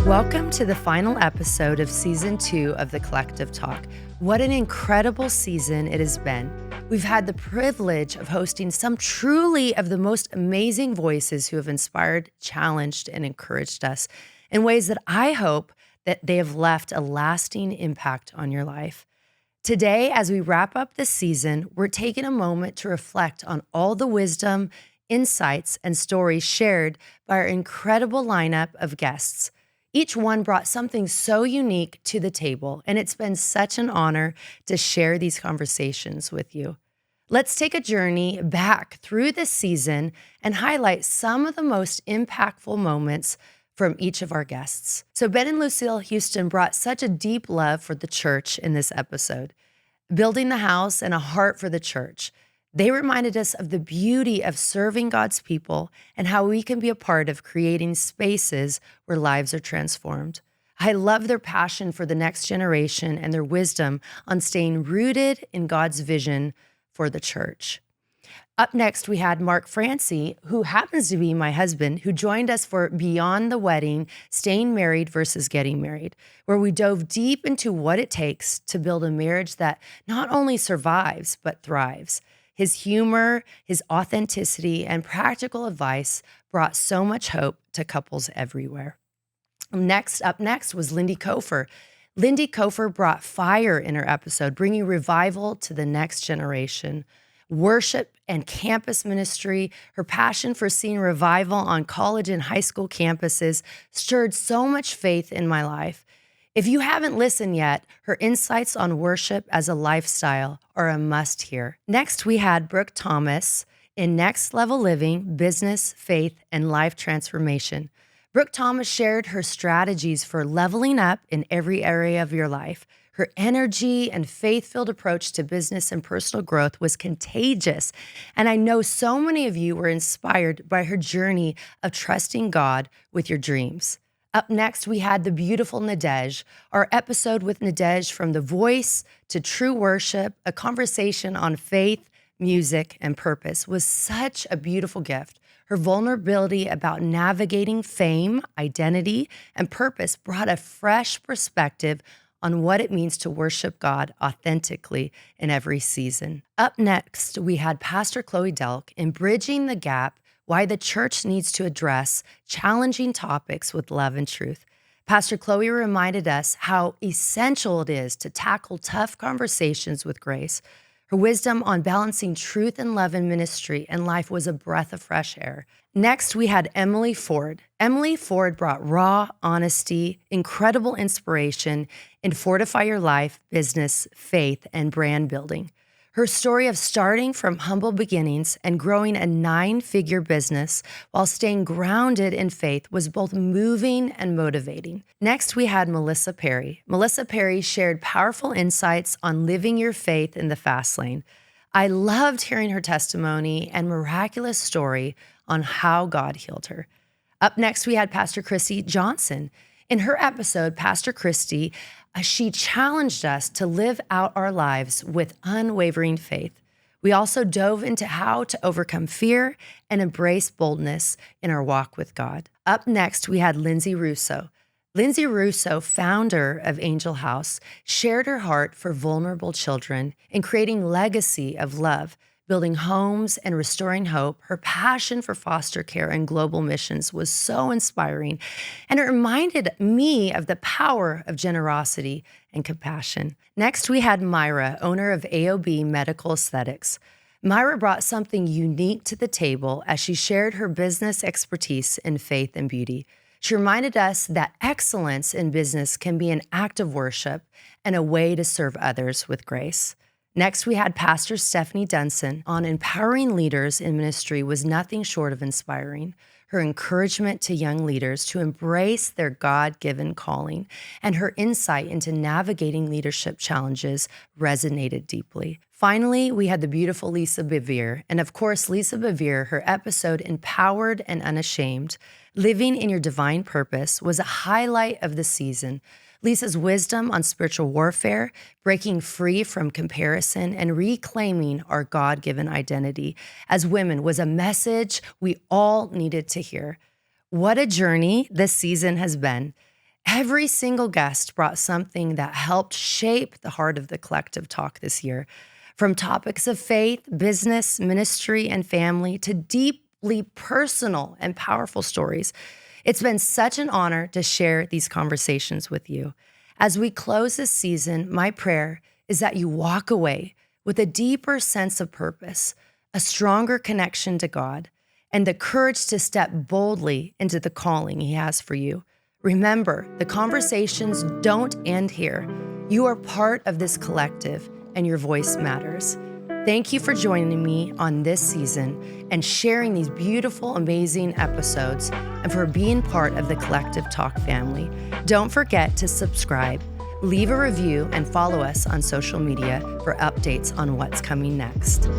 Welcome to the final episode of Season 2 of The Collective Talk. What an incredible season it has been. We've had the privilege of hosting some truly of the most amazing voices who have inspired, challenged, and encouraged us in ways that I hope that they have left a lasting impact on your life. Today, as we wrap up this season, we're taking a moment to reflect on all the wisdom, insights, and stories shared by our incredible lineup of guests. Each one brought something so unique to the table, and it's been such an honor to share these conversations with you. Let's take a journey back through this season and highlight some of the most impactful moments from each of our guests. So Ben and Lucille Houston brought such a deep love for the church in this episode, building the house and a heart for the church. They reminded us of the beauty of serving God's people and how we can be a part of creating spaces where lives are transformed. I love their passion for the next generation and their wisdom on staying rooted in God's vision for the church. Up next, we had Mark Francey, who happens to be my husband, who joined us for Beyond the Wedding, Staying Married versus Getting Married, where we dove deep into what it takes to build a marriage that not only survives, but thrives. His humor, his authenticity, and practical advice brought so much hope to couples everywhere. Up next was Lindy Kofer. Lindy Kofer brought fire in her episode, bringing revival to the next generation. Worship and campus ministry, her passion for seeing revival on college and high school campuses stirred so much faith in my life. If you haven't listened yet, her insights on worship as a lifestyle are a must hear. Next, we had Brooke Thomas in Next Level Living, Business, Faith, and Life Transformation. Brooke Thomas shared her strategies for leveling up in every area of your life. Her energy and faith-filled approach to business and personal growth was contagious, and I know so many of you were inspired by her journey of trusting God with your dreams. Up next, we had the beautiful Nadej. Our episode with Nadej, from The Voice to True Worship, a conversation on faith, music, and purpose, was such a beautiful gift. Her vulnerability about navigating fame, identity, and purpose brought a fresh perspective on what it means to worship God authentically in every season. Up next, we had Pastor Chloe Delk in Bridging the Gap, Why the Church Needs to Address Challenging Topics with Love and Truth. Pastor Chloe reminded us how essential it is to tackle tough conversations with grace. Her wisdom on balancing truth and love in ministry and life was a breath of fresh air. Next, we had Emily Ford. Emily Ford brought raw honesty, incredible inspiration in Fortify Your Life, Business, Faith, and Brand Building. Her story of starting from humble beginnings and growing a 9-figure business while staying grounded in faith was both moving and motivating. Next, we had Melissa Perry. Melissa Perry shared powerful insights on living your faith in the fast lane. I loved hearing her testimony and miraculous story on how God healed her. Up next, we had Pastor Christy Johnson. In her episode, Pastor Christy, she challenged us to live out our lives with unwavering faith. We also dove into how to overcome fear and embrace boldness in our walk with God. Up next, we had Lindsay Russo. Lindsay Russo, founder of Angel House, shared her heart for vulnerable children in creating legacy of love, building homes and restoring hope. Her passion for foster care and global missions was so inspiring, and it reminded me of the power of generosity and compassion. Next, we had Myra, owner of AOB Medical Aesthetics. Myra brought something unique to the table as she shared her business expertise in faith and beauty. She reminded us that excellence in business can be an act of worship and a way to serve others with grace. Next, we had Pastor Stephanie Dunson on empowering leaders in ministry was nothing short of inspiring. Her encouragement to young leaders to embrace their God-given calling and her insight into navigating leadership challenges resonated deeply. Finally, we had the beautiful Lisa Bevere. And of course, Lisa Bevere, her episode Empowered and Unashamed, Living in Your Divine Purpose, was a highlight of the season. Lisa's wisdom on spiritual warfare, breaking free from comparison, and reclaiming our God-given identity as women was a message we all needed to hear. What a journey this season has been. Every single guest brought something that helped shape the heart of the Collective Talk this year, from topics of faith, business, ministry, and family to deeply personal and powerful stories. It's been such an honor to share these conversations with you. As we close this season, my prayer is that you walk away with a deeper sense of purpose, a stronger connection to God, and the courage to step boldly into the calling He has for you. Remember, the conversations don't end here. You are part of this collective, and your voice matters. Thank you for joining me on this season and sharing these beautiful, amazing episodes, and for being part of the Collective Talk family. Don't forget to subscribe, leave a review, and follow us on social media for updates on what's coming next.